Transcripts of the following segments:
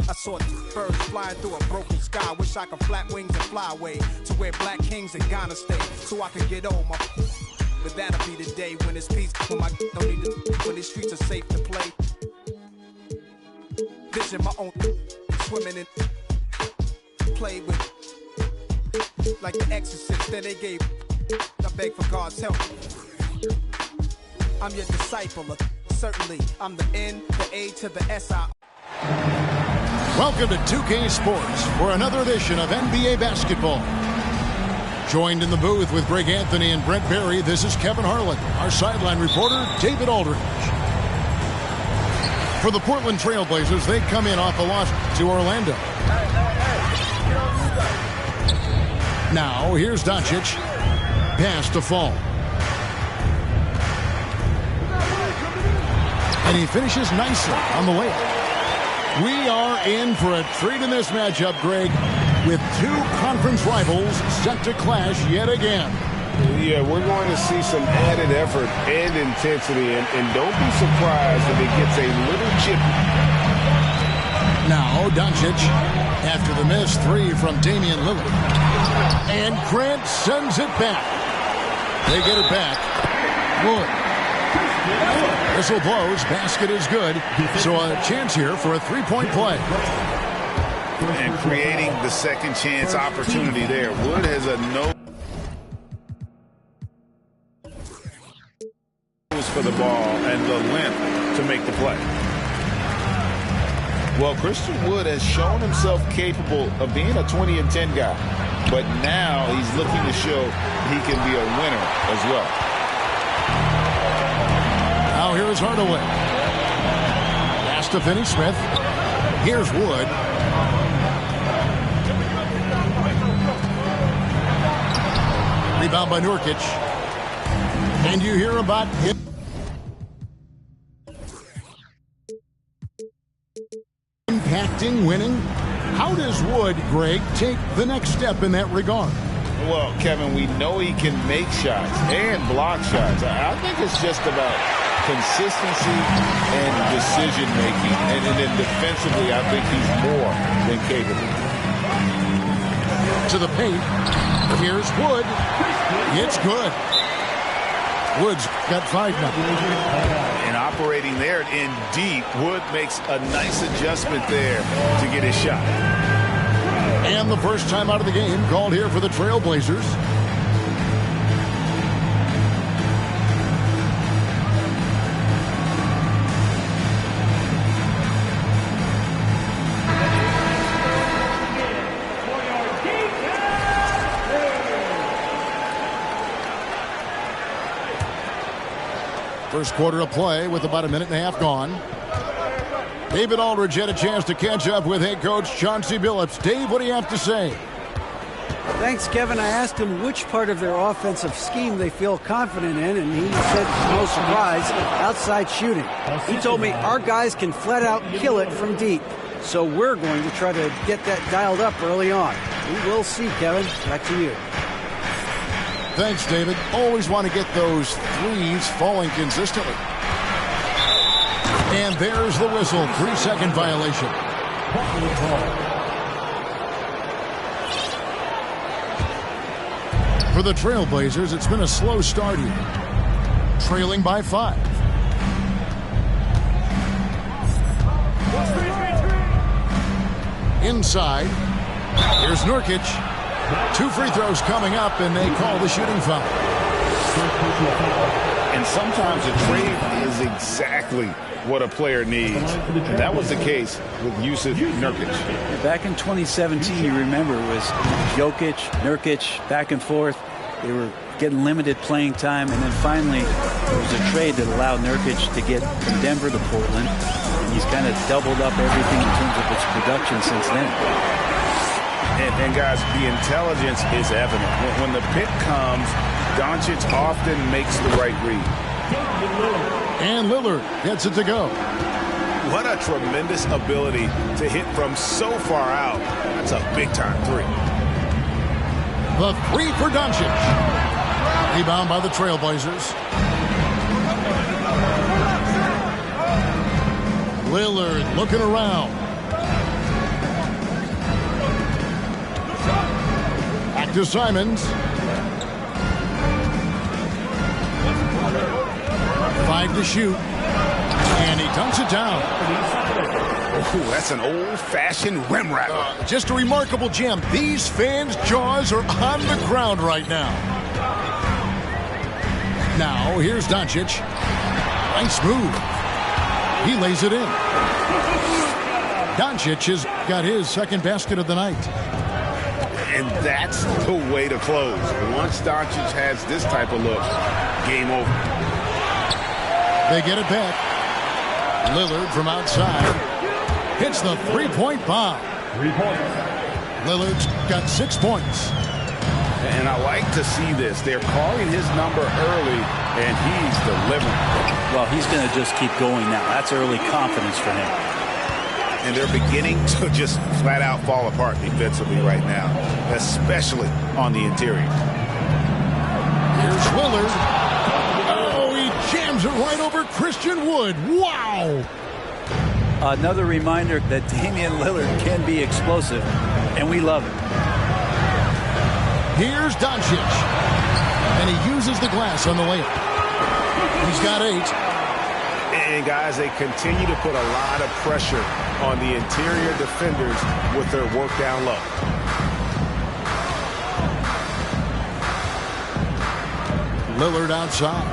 I saw birds flying through a broken sky. Wish I could flap wings and fly away to where black kings in Ghana stay, so I can get old. But that'll be the day when it's peace. When my don't need to, when these streets are safe to play. Vision my own swimming in, play with like the Exorcist. Then they gave. I beg for God's help. I'm your disciple. Certainly, I'm the N, the A to the S-I. Welcome to 2K Sports for another edition of NBA basketball. Joined in the booth with Greg Anthony and Brent Barry, this is Kevin Harlan. Our sideline reporter, David Aldridge. For the Portland Trail Blazers, they come in off a loss to Orlando. Now, here's Doncic. Pass to Fall. And he finishes nicely on the layup. We are in for a treat in this matchup, Greg, with two conference rivals set to clash yet again. Yeah, we're going to see some added effort and intensity, and don't be surprised if it gets a little chippy. Now, Doncic, after the missed three from Damian Lillard. And Grant sends it back. They get it back. Wood. Whistle blows. Basket is good. So a chance here for a three-point play. And creating the second chance opportunity there. Wood has a nose for the ball and the length to make the play. Well, Christian Wood has shown himself capable of being a 20-10 guy. But now he's looking to show he can be a winner as well. Now here is Hardaway. Pass to Finney-Smith. Here's Wood. Rebound by Nurkic. And you hear about him impacting winning. How does Wood, Greg, take the next step in that regard? Well, Kevin, we know he can make shots and block shots. I think it's just about consistency and decision-making. And then defensively, I think he's more than capable. To the paint. Here's Wood. It's good. Wood's got 5 now. And operating there in deep, Wood makes a nice adjustment there to get his shot. And the first time out of the game called here for the Trail Blazers. First quarter of play with about a minute and a half gone. David Aldridge had a chance to catch up with head coach Chauncey Billups. Dave, what do you have to say? Thanks, Kevin. I asked him which part of their offensive scheme they feel confident in, and he said, no surprise, outside shooting. He told me our guys can flat out kill it from deep, so we're going to try to get that dialed up early on. We will see, Kevin. Back to you. Thanks, David. Always want to get those threes falling consistently. And there's the whistle. 3-second violation. For the Trailblazers, it's been a slow start here. Trailing by 5. Inside. Here's Nurkic. 2 free throws coming up, and they call the shooting foul. And sometimes a trade is exactly what a player needs. And that was the case with Jusuf Nurkic. Back in 2017, you remember, it was Jokic, Nurkic, back and forth. They were getting limited playing time, and then finally there was a trade that allowed Nurkic to get from Denver to Portland. And he's kind of doubled up everything in terms of its production since then. And guys, the intelligence is evident. When the pick comes, Doncic often makes the right read. And Lillard gets it to go. What a tremendous ability to hit from so far out. That's a big-time three. The three for Doncic. Rebound by the Trailblazers. Lillard looking around. to Simons. 5 to shoot. And he dunks it down. Ooh, that's an old-fashioned rim rattler. Just a remarkable gem. These fans' jaws are on the ground right now. Now, here's Doncic. Nice move. He lays it in. Doncic has got his second basket of the night. And that's the way to close. Once Doncic has this type of look, game over. They get it back. Lillard from outside hits the three-point bomb. 3 points. Lillard's got 6 points. And I like to see this. They're calling his number early, and he's delivering. Well, he's going to just keep going now. That's early confidence for him. And they're beginning to just flat out fall apart defensively right now, especially on the interior. Here's Lillard. Oh, he jams it right over Christian Wood. Wow! Another reminder that Damian Lillard can be explosive, and we love it. Here's Doncic. And he uses the glass on the layup. He's got 8. And, guys, they continue to put a lot of pressure on the interior defenders with their work down low. Lillard outside.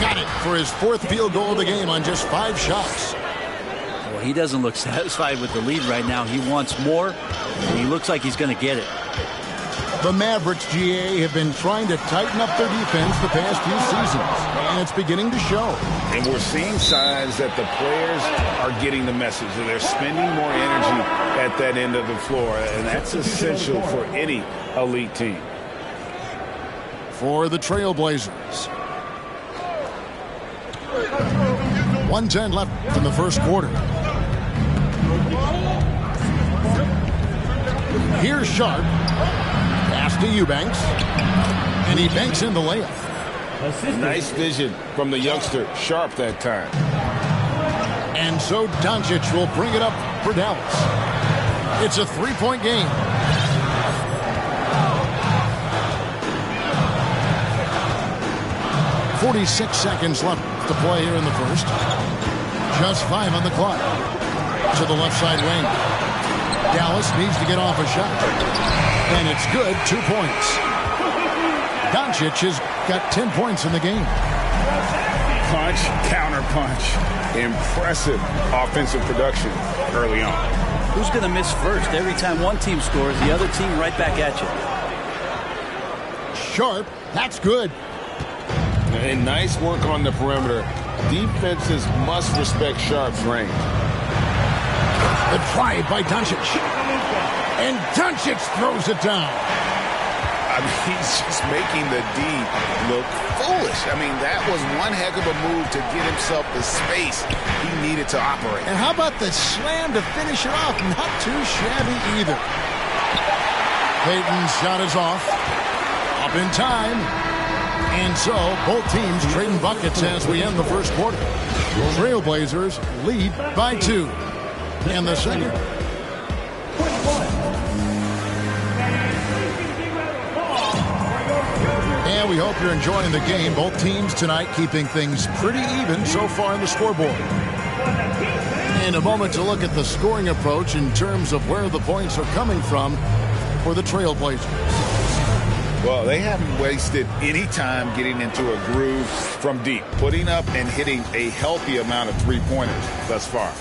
Got it for his 4th field goal of the game on just 5 shots. Well, he doesn't look satisfied with the lead right now. He wants more, and he looks like he's going to get it. The Mavericks, GA, have been trying to tighten up their defense the past few seasons, and it's beginning to show. And we're seeing signs that the players are getting the message, that they're spending more energy at that end of the floor, and that's essential for any elite team. For the Trailblazers. 1:10 left in the first quarter. Here's Sharp. Pass to Eubanks. And he banks in the layup. Nice vision from the youngster, Sharp, that time. And so Doncic will bring it up for Dallas. It's a 3-point game. .46 seconds left to play here in the first. Just 5 on the clock. To the left side wing. Dallas needs to get off a shot. And it's good, 2 points. Doncic has got 10 points in the game. Punch, counter punch. Impressive offensive production early on. Who's going to miss first? Every time one team scores, the other team right back at you. Sharp, that's good. And nice work on the perimeter. Defenses must respect Sharp's range. The try by Doncic. And Doncic throws it down. I mean, he's just making the D look foolish. I mean, that was one heck of a move to get himself the space he needed to operate. And how about the slam to finish it off? Not too shabby either. Payton's shot is off. Up in time. And so, both teams trading buckets as we end the first quarter. Trailblazers lead by 2. And the second. And we hope you're enjoying the game. Both teams tonight keeping things pretty even so far on the scoreboard. In a moment to look at the scoring approach in terms of where the points are coming from for the Trailblazers. Well, they haven't wasted any time getting into a groove from deep, putting up and hitting a healthy amount of three-pointers thus far.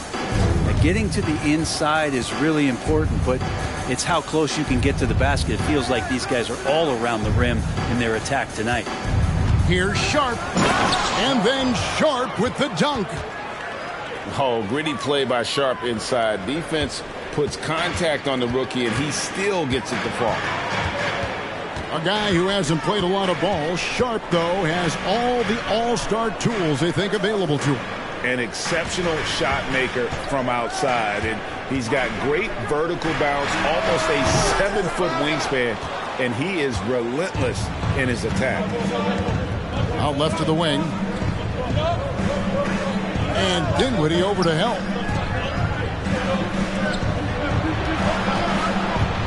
Getting to the inside is really important, but it's how close you can get to the basket. It feels like these guys are all around the rim in their attack tonight. Here's Sharp, and then Sharp with the dunk. Oh, gritty play by Sharp inside. Defense puts contact on the rookie, and he still gets it to fall. A guy who hasn't played a lot of ball. Sharp, though, has all the all-star tools they think available to him. An exceptional shot maker from outside, and he's got great vertical bounce, almost a 7-foot wingspan, and he is relentless in his attack. Out left to the wing. And Dinwiddie over to help.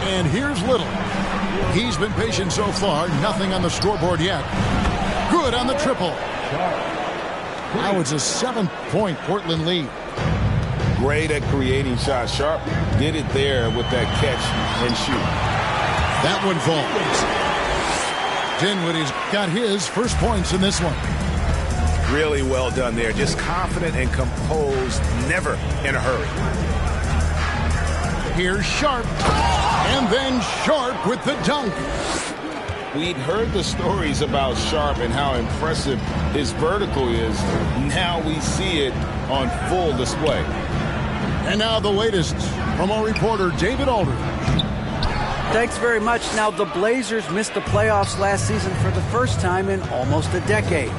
And here's Little. He's been patient so far. Nothing on the scoreboard yet. Good on the triple. Now it's a 7-point Portland lead. Great at creating shots. Sharp did it there with that catch and shoot. That one falls. Dinwiddie's got his first points in this one. Really well done there. Just confident and composed, never in a hurry. Here's Sharp. And then Sharp with the dunk. We'd heard the stories about Sharp and how impressive his vertical is. Now we see it on full display. And now the latest from our reporter, David Aldridge. Thanks very much. Now, the Blazers missed the playoffs last season for the first time in almost a decade.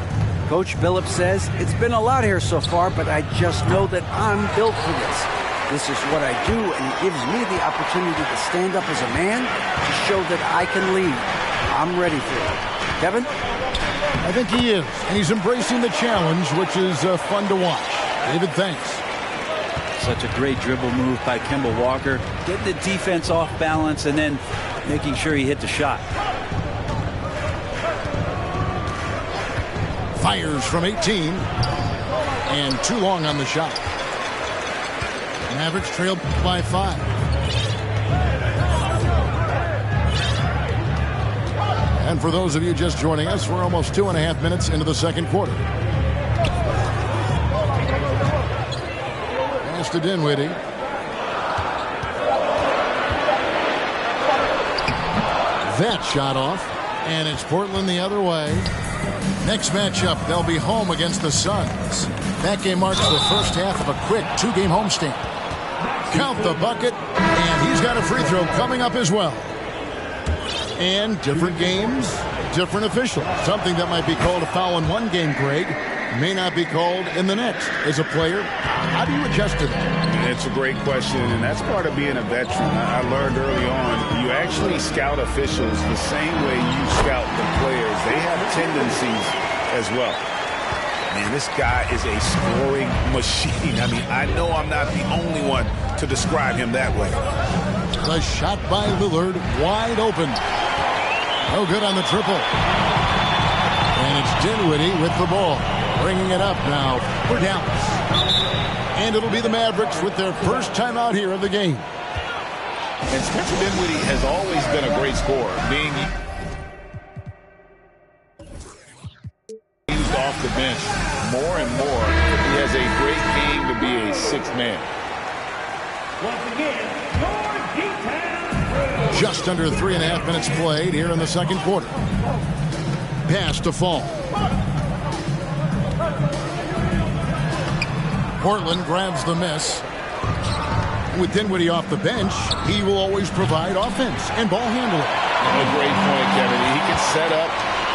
Coach Billups says, it's been a lot here so far, but I just know that I'm built for this. This is what I do, and it gives me the opportunity to stand up as a man to show that I can lead. I'm ready for it. Kevin? I think he is, and he's embracing the challenge, which is fun to watch. David, thanks. Such a great dribble move by Kemba Walker. Getting the defense off balance and then making sure he hit the shot. Fires from 18. And too long on the shot. Mavericks trailed by 5. And for those of you just joining us, we're almost 2.5 minutes into the second quarter. Pass to Dinwiddie. That shot off. And it's Portland the other way. Next matchup, they'll be home against the Suns. That game marks the first half of a quick 2-game homestand. Count the bucket, and he's got a free throw coming up as well. And different games, different officials. Something that might be called a foul in one game, Greg, may not be called in the next. As a player, how do you adjust to that? It's a great question, and that's part of being a veteran. I learned early on, you actually scout officials the same way you scout the players. They have tendencies as well. Man, this guy is a scoring machine. I mean, I know I'm not the only one to describe him that way. The shot by Lillard, wide open. No good on the triple. And it's Dinwiddie with the ball. Bringing it up now for Dallas. And it'll be the Mavericks with their first time out here of the game. And Spencer Dinwiddie has always been a great scorer, being used off the bench more and more. He has a great game to be a sixth man. Just under 3.5 minutes played here in the second quarter. Pass to Fall. Portland grabs the miss. With Dinwiddie off the bench, he will always provide offense and ball handling. A great point, Kevin. He can set up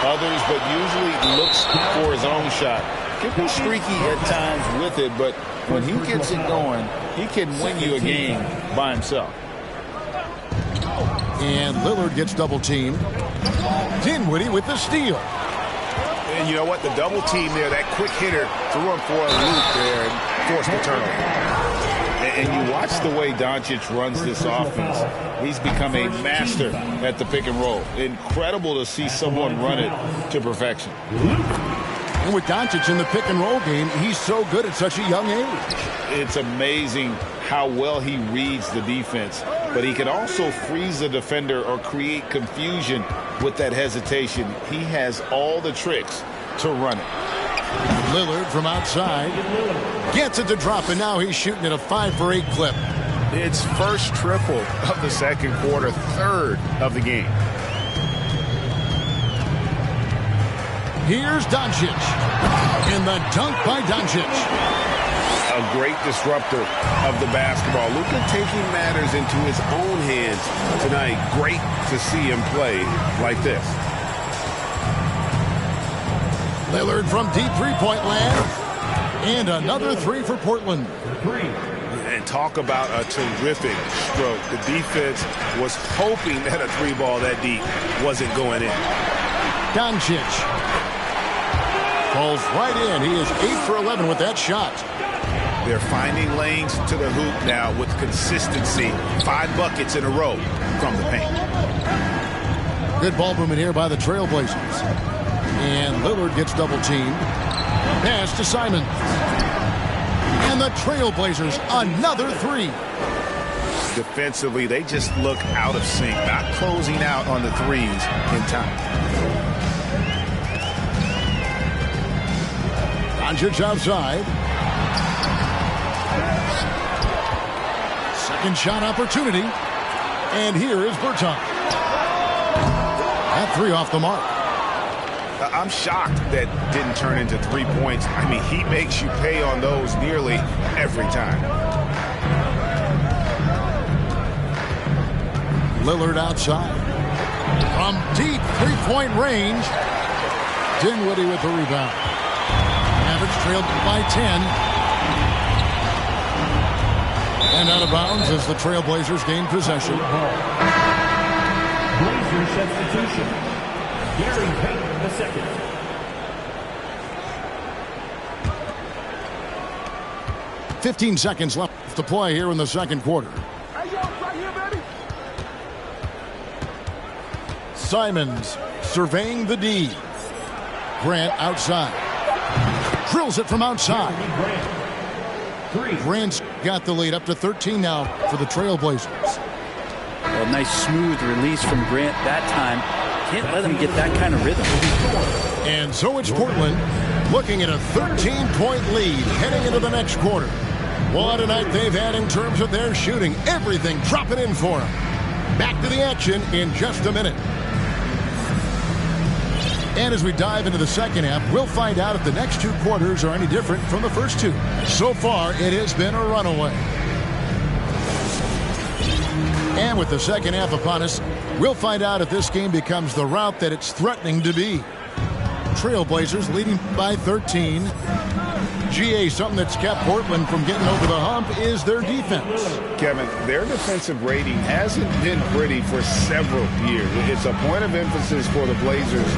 others, but usually looks for his own shot. Can be streaky at times with it, but when he gets it going, he can win you a game by himself. And Lillard gets double teamed. Dinwiddie with the steal. And you know what? The double team there, that quick hitter threw him for a loop there and forced the turnover. And you watch the way Doncic runs this offense. He's become a master at the pick and roll. Incredible to see someone run it to perfection. And with Doncic in the pick and roll game, he's so good at such a young age. It's amazing how well he reads the defense, but he can also freeze the defender or create confusion with that hesitation. He has all the tricks to run it. Lillard from outside gets it to drop, and now he's shooting at a 5-for-8 clip. It's first triple of the second quarter, third of the game. Here's Doncic. And the dunk by Doncic. A great disruptor of the basketball. Luka taking matters into his own hands tonight. Great to see him play like this. Lillard from deep three-point land. And another three for Portland. And talk about a terrific stroke. The defense was hoping that a three ball that deep wasn't going in. Doncic falls right in. He is 8 for 11 with that shot. They're finding lanes to the hoop now with consistency. 5 buckets in a row from the paint. Good ball movement here by the Trailblazers. And Lillard gets double teamed. Pass to Simons. And the Trailblazers, another 3. Defensively, they just look out of sync, not closing out on the threes in time. Doncic outside. Second shot opportunity. And here is Berton. That 3 off the mark. I'm shocked that didn't turn into 3 points. I mean, he makes you pay on those nearly every time. Lillard outside. From deep 3-point range. Dinwiddie with the rebound. Mavericks trailed by 10. And out of bounds as the Trailblazers gain possession. Blazers substitution. Gary Payton the second. "15 seconds left to play here in the second quarter. Simons surveying the D. Grant outside. Drills it from outside. Grant's got the lead up to 13 now for the Trailblazers. Well, nice smooth release from Grant that time. Can't let him get that kind of rhythm. And so it's Portland looking at a 13-point lead heading into the next quarter. What a night they've had in terms of their shooting. Everything dropping in for them. Back to the action in just a minute. And as we dive into the second half, we'll find out if the next 2 quarters are any different from the first 2. So far, it has been a runaway. And with the second half upon us, we'll find out if this game becomes the rout that it's threatening to be. Trailblazers leading by 13. GA, something that's kept Portland from getting over the hump is their defense. Kevin, their defensive rating hasn't been pretty for several years. It's a point of emphasis for the Blazers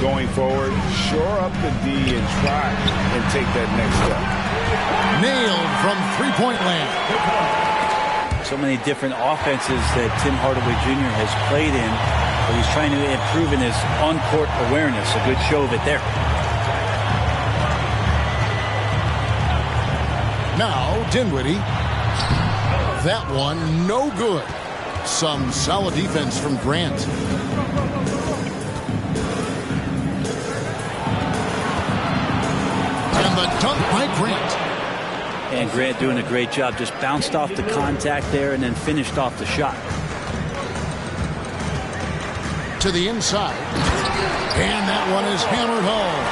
going forward. Shore up the D and try and take that next step. Nailed from 3-point land. So many different offenses that Tim Hardaway Jr. has played in, but he's trying to improve in his on-court awareness. A good show of it there. Now, Dinwiddie. That one, no good. Some solid defense from Grant. And the dunk by Grant. And Grant doing a great job. Just bounced off the contact there and then finished off the shot. To the inside. And that one is hammered home.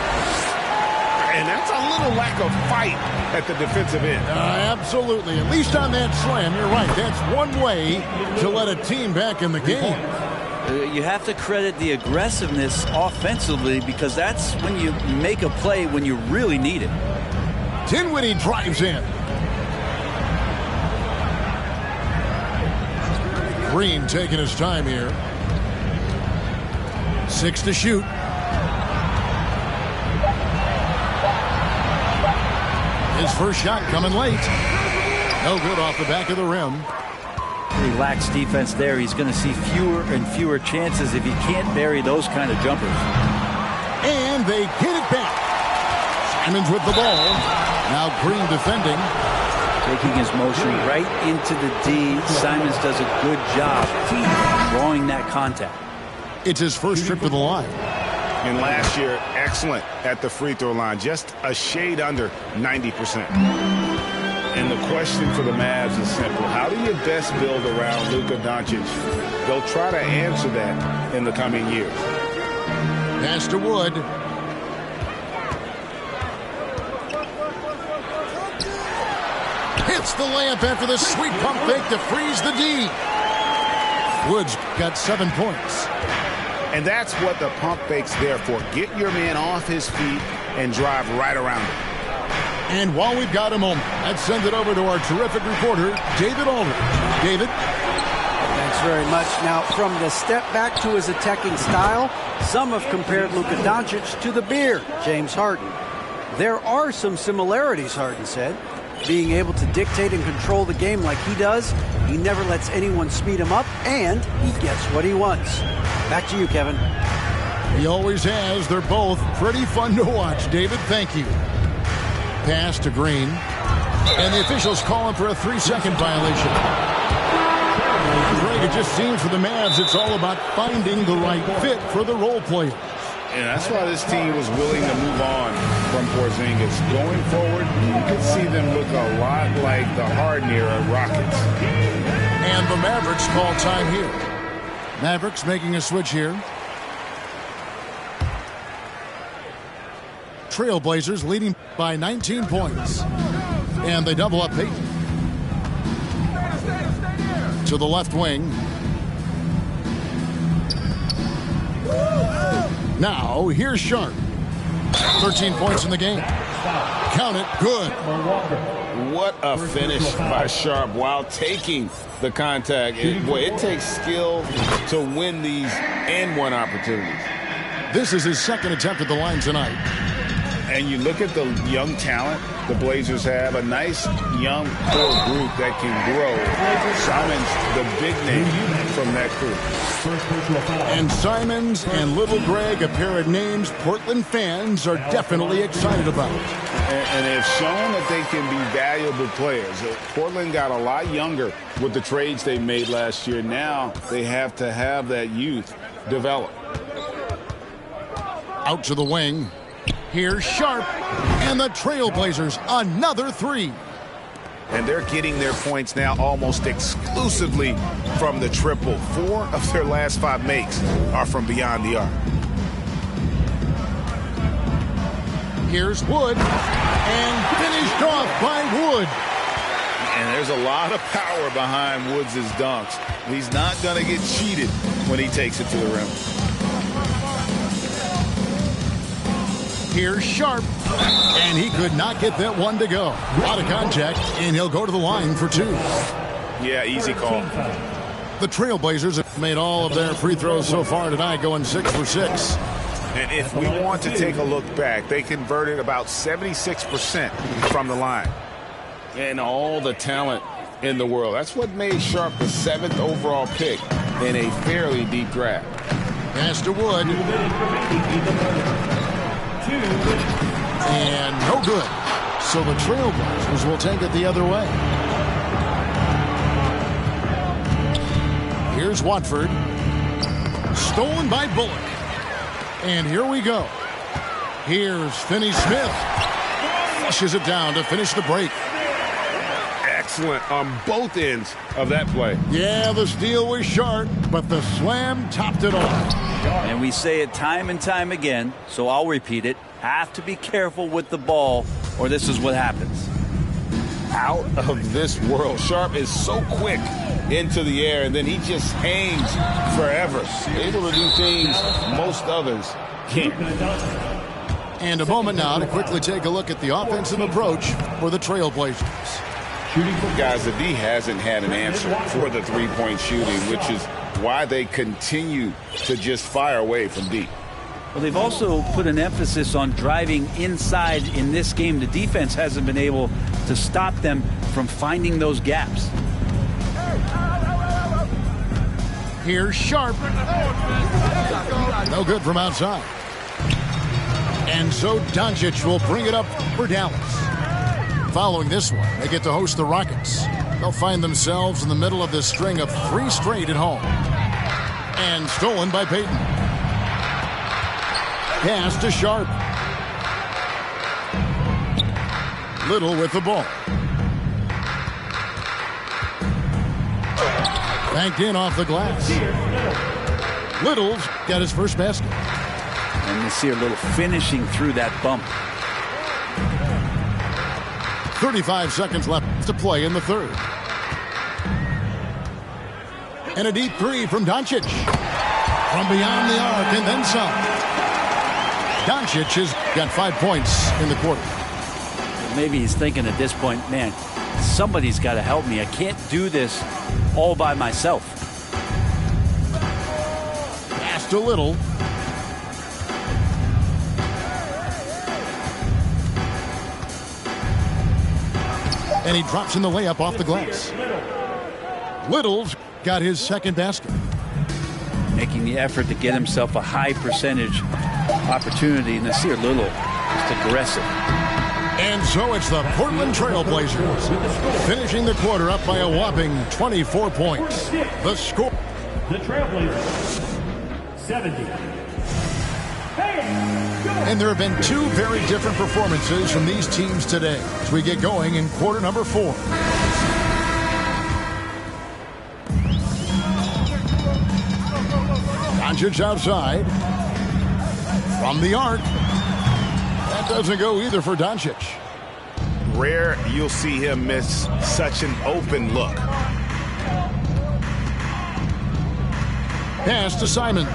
And that's a little lack of fight at the defensive end. Absolutely. At least on that slam, you're right. That's one way to let a team back in the game. You have to credit the aggressiveness offensively because that's when you make a play when you really need it. Dinwiddie drives in. Green taking his time here. 6 to shoot. His first shot coming late. No good off the back of the rim. Relaxed defense there. He's going to see fewer and fewer chances if he can't bury those kind of jumpers. And they get it back. Simons with the ball. Now Green defending. Taking his motion right into the D. Simons does a good job drawing that contact. It's his first trip to the line. And last year, excellent at the free throw line, just a shade under 90%. And the question for the Mavs is simple. How do you best build around Luka Doncic? They'll try to answer that in the coming years. Pass to Wood. Hits the layup after the sweet pump fake to freeze the D. Woods got 7 points. And that's what the pump fake's there for. Get your man off his feet and drive right around him. And while we've got a moment, let's send it over to our terrific reporter, David Aldridge. David? Thanks very much. Now, from the step back to his attacking style, some have compared Luka Doncic to the Beard, James Harden. There are some similarities, Harden said. Being able to dictate and control the game like he does, he never lets anyone speed him up, and he gets what he wants. Back to you, Kevin. He always has. They're both pretty fun to watch. David, thank you. Pass to Green. And the officials call him for a 3-second violation. Greg, it just seems for the Mavs it's all about finding the right fit for the role players. And that's why this team was willing to move on from Porzingis. Going forward, you could see them look a lot like the Harden era Rockets. And the Mavericks call time here. Mavericks making a switch here. Trailblazers leading by 19 points. And they double up Payton. To the left wing. Now, here's Sharp. 13 points in the game. Count it. Good. What a finish by Sharp while taking the contact. It takes skill to win these and-one opportunities. This is his second attempt at the line tonight. And you look at the young talent the Blazers have, a nice young core group that can grow. Simons, the big name from that group. And Simons and Little Greg, a pair of names Portland fans are definitely excited about. And they've shown that they can be valuable players. Portland got a lot younger with the trades they made last year. Now they have to have that youth develop. Out to the wing. Here's Sharp, and the Trailblazers, another three. And they're getting their points now almost exclusively from the triple. 4 of their last 5 makes are from beyond the arc. Here's Wood, and finished off by Wood. And there's a lot of power behind Woods' dunks. He's not going to get cheated when he takes it to the rim. Here's Sharp, and he could not get that one to go. Out of contact, and he'll go to the line for 2. Yeah, easy call. The Trailblazers have made all of their free throws so far tonight, going 6 for 6. And if we want to take a look back, they converted about 76% from the line. And all the talent in the world. That's what made Sharp the 7th overall pick in a fairly deep draft. Pass to Wood. And no good. So the Trailblazers will take it the other way. Here's Watford. Stolen by Bullock. And here we go. Here's Finney-Smith. Flushes it down to finish the break. Excellent on both ends of that play. Yeah, the steal was sharp, but the slam topped it off. And we say it time and time again, so I'll repeat it. Have to be careful with the ball, or this is what happens. Out of this world. Sharp is so quick into the air, and then he just hangs forever. Able to do things most others can't. And a moment now to quickly take a look at the offensive approach for the Trailblazers. Guys, the D hasn't had an answer for the three-point shooting, which is why they continue to just fire away from deep. Well, they've also put an emphasis on driving inside in this game. The defense hasn't been able to stop them from finding those gaps. Here's Sharp. No good from outside. And so Doncic will bring it up for Dallas. Following this one, they get to host the Rockets. They'll find themselves in the middle of this string of 3 straight at home. And stolen by Payton. Pass to Sharp. Little with the ball. Banked in off the glass. Little's got his first basket. And you see a little finishing through that bump. 35 seconds left to play in the third. And a deep 3 from Doncic. From beyond the arc and then some. Doncic has got 5 points in the quarter. Maybe he's thinking at this point, man, somebody's got to help me. I can't do this all by myself. Pass to Little. And he drops in the layup off the glass. Little's got his second basket. Making the effort to get himself a high percentage opportunity. And Nasir Little just aggressive. And so it's the Portland Trail Blazers finishing the quarter up by a whopping 24 points. The score. The Trailblazers, 70. And there have been two very different performances from these teams today as we get going in quarter number 4. Doncic outside. From the arc. That doesn't go either for Doncic. Rare you'll see him miss such an open look. Pass to Simons.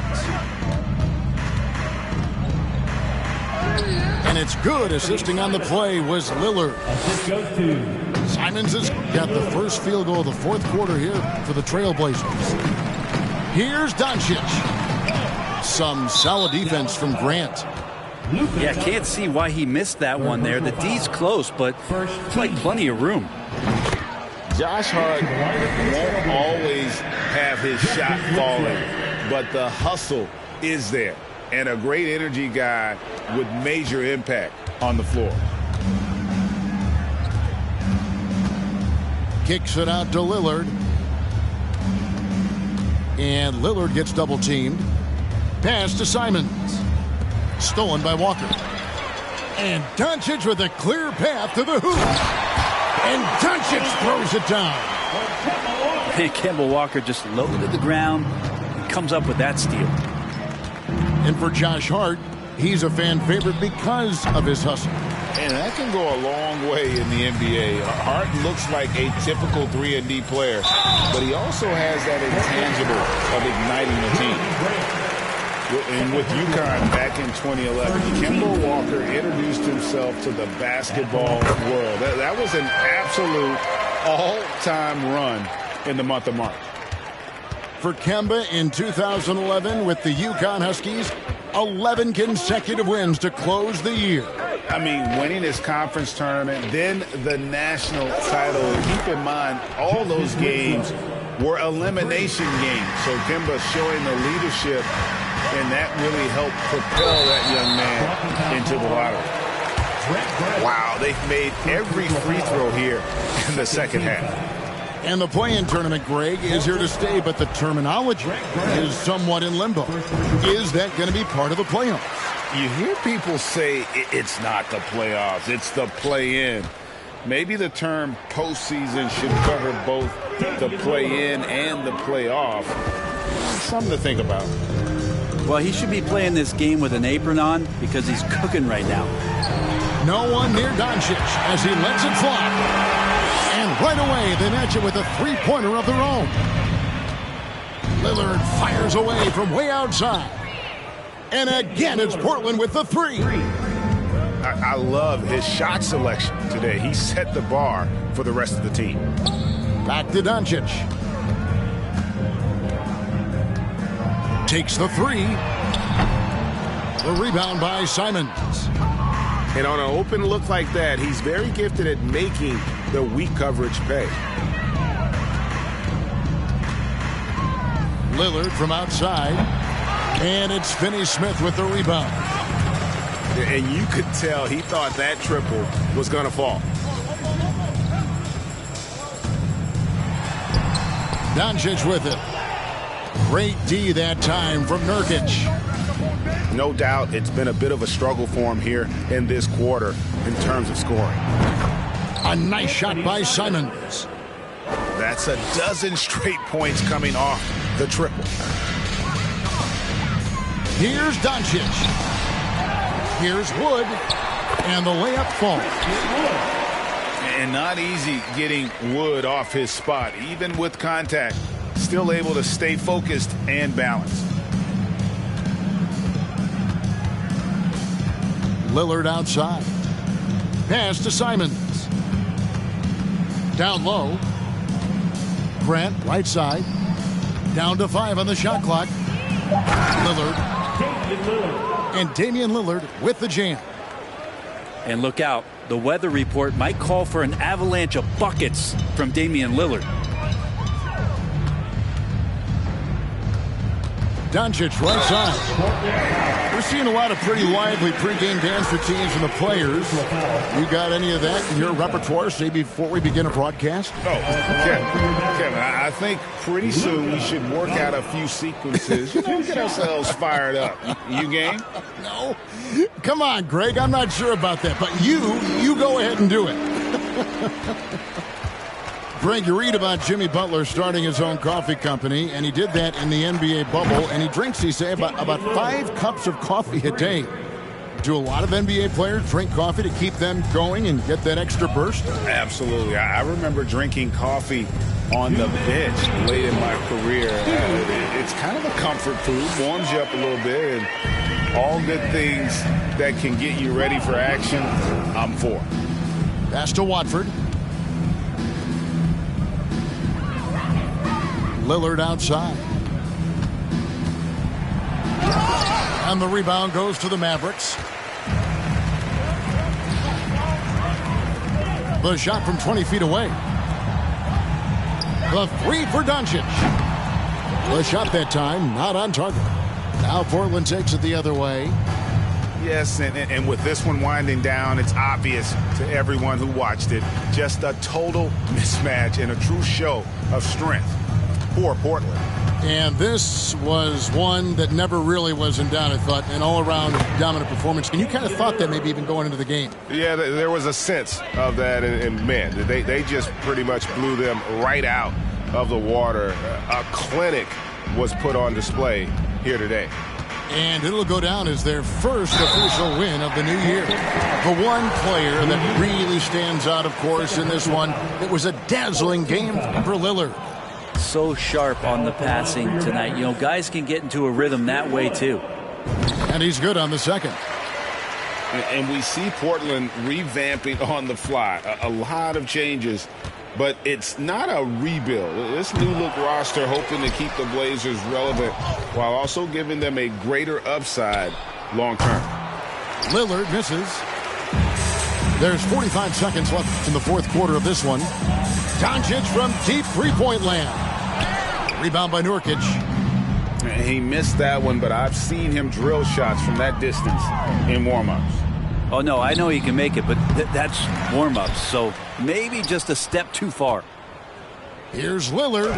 And it's good. Assisting on the play was Lillard. Assist goes to Simons has got the first field goal of the fourth quarter here for the Trailblazers. Here's Doncic. Some solid defense from Grant. Yeah, can't see why he missed that one there. The D's close, but it's like plenty of room. Josh Hart won't always have his shot falling, but the hustle is there. And a great energy guy with major impact on the floor. Kicks it out to Lillard. And Lillard gets double teamed. Pass to Simons. Stolen by Walker. And Doncic with a clear path to the hoop. And Doncic throws it down. And Kemba Walker just low to the ground and comes up with that steal. And for Josh Hart, he's a fan favorite because of his hustle. And that can go a long way in the NBA. Hart looks like a typical 3-and-D player, but he also has that intangible of igniting the team. And with UConn back in 2011, Kemba Walker introduced himself to the basketball world. That was an absolute all-time run in the month of March. For Kemba in 2011 with the UConn Huskies, 11 consecutive wins to close the year. I mean, winning his conference tournament, then the national title. Keep in mind, all those games were elimination games. So Kemba showing the leadership, and that really helped propel that young man into the lottery. Wow, they've made every free throw here in the second half. And the play-in tournament, Greg, is here to stay, but the terminology is somewhat in limbo. Is that going to be part of the playoffs? You hear people say it's not the playoffs, it's the play-in. Maybe the term postseason should cover both the play-in and the playoff. Something to think about. Well, he should be playing this game with an apron on because he's cooking right now. No one near Doncic as he lets it fly. And right away, they match it with a three-pointer of their own. Lillard fires away from way outside. And again, it's Portland with the three. I love his shot selection today. He set the bar for the rest of the team. Back to Doncic. Takes the three. The rebound by Simons. And on an open look like that, he's very gifted at making the weak coverage pay. Lillard from outside. And it's Finney-Smith with the rebound. And you could tell he thought that triple was going to fall. Doncic with it. Great D that time from Nurkic. No doubt it's been a bit of a struggle for him here in this quarter in terms of scoring. A nice shot by Simons. That's a dozen straight points coming off the triple. Here's Doncic. Here's Wood. And the layup falls. And not easy getting Wood off his spot. Even with contact, still able to stay focused and balanced. Lillard outside. Pass to Simons. Down low. Grant right side. Down to 5 on the shot clock. Lillard. And Damian Lillard with the jam. And look out. the weather report might call for an avalanche of buckets from Damian Lillard. Doncic right side. We're seeing a lot of pretty lively pregame dance routines from the players. You got any of that in your repertoire, say, before we begin a broadcast? Oh, Kevin, I think pretty soon we should work out a few sequences. Get ourselves fired up. You game? No. Come on, Greg. I'm not sure about that. But you go ahead and do it. Greg, you read about Jimmy Butler starting his own coffee company, and he did that in the NBA bubble, and he drinks, he say, about 5 cups of coffee a day. Do a lot of NBA players drink coffee to keep them going and get that extra burst? Absolutely. I remember drinking coffee on the bench late in my career. It's kind of a comfort food, warms you up a little bit, and all good things that can get you ready for action, I'm for. Pass to Watford. Lillard outside. And the rebound goes to the Mavericks. The shot from 20 feet away. The three for Doncic. The shot that time not on target. Now Portland takes it the other way. Yes, and with this one winding down, it's obvious to everyone who watched it. Just a total mismatch and a true show of strength for Portland. And this was one that never really was in doubt, I thought, an all-around dominant performance. And you kind of thought that maybe even going into the game. Yeah, there was a sense of that, and man, they just pretty much blew them right out of the water. A clinic was put on display here today. And it'll go down as their first official win of the new year. The one player that really stands out, of course, in this one, it was a dazzling game for Lillard. So sharp on the passing tonight. You know, guys can get into a rhythm that way too. And he's good on the second. And we see Portland revamping on the fly. A lot of changes, but it's not a rebuild. This new look roster hoping to keep the Blazers relevant while also giving them a greater upside long term. Lillard misses. There's 45 seconds left in the fourth quarter of this one. Doncic from deep three-point land. Rebound by Nurkic. He missed that one, but I've seen him drill shots from that distance in warm-ups. Oh, no, I know he can make it, but that's warm-ups, so maybe just a step too far. Here's Lillard.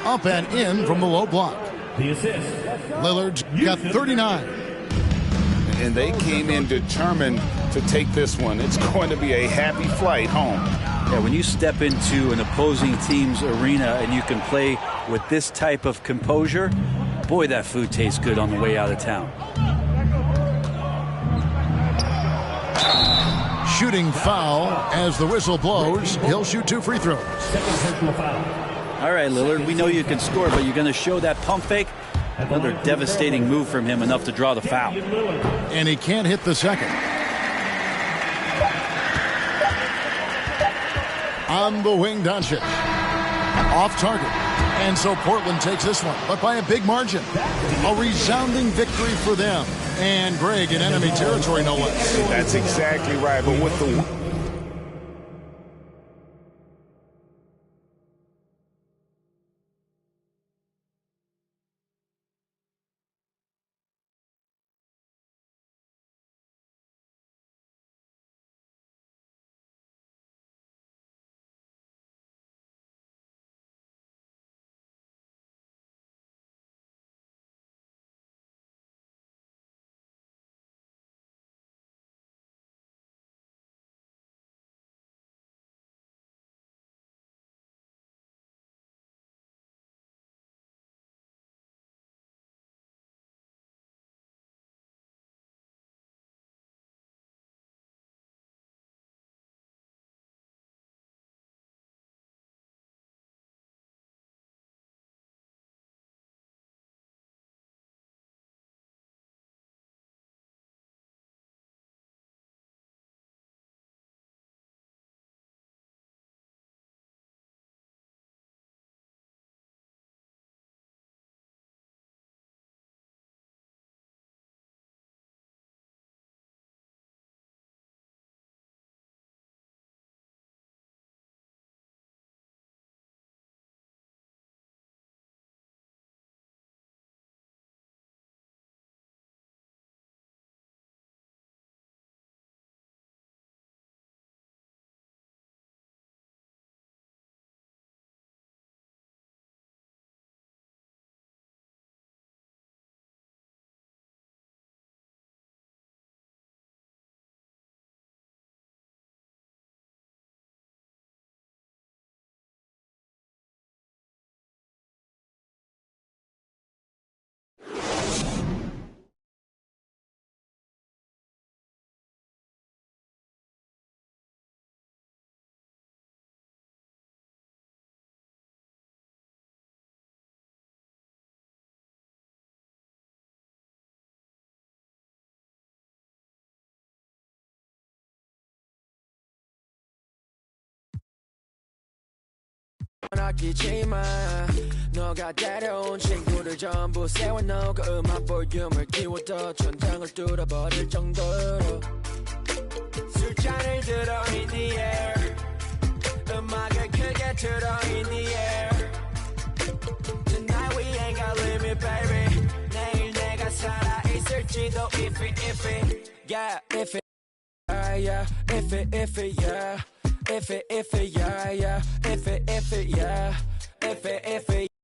Up and in from the low block. The assist. Lillard's got 39. And they came in determined to take this one. It's going to be a happy flight home. Yeah, when you step into an opposing team's arena and you can play with this type of composure, boy, that food tastes good on the way out of town. Shooting foul as the whistle blows. He'll shoot 2 free throws. All right, Lillard, we know you can score, but you're going to show that pump fake? Another devastating move from him, enough to draw the foul. And he can't hit the second. On the wing, Doncic. Off target. And so Portland takes this one, but by a big margin. A resounding victory for them. And Greg in enemy territory, no less. That's exactly right. But with the 아끼지마 너가 데려온 친구들 전부 세워놓고 음악 볼륨을 키워도 천장을 뚫어버릴 정도로 술잔을 들어 in the air 음악을 크게 틀어 in the air Tonight we ain't got limit baby 내일 내가 살아있을지도 if it yeah if it yeah if it yeah if it yeah yeah if it yeah if it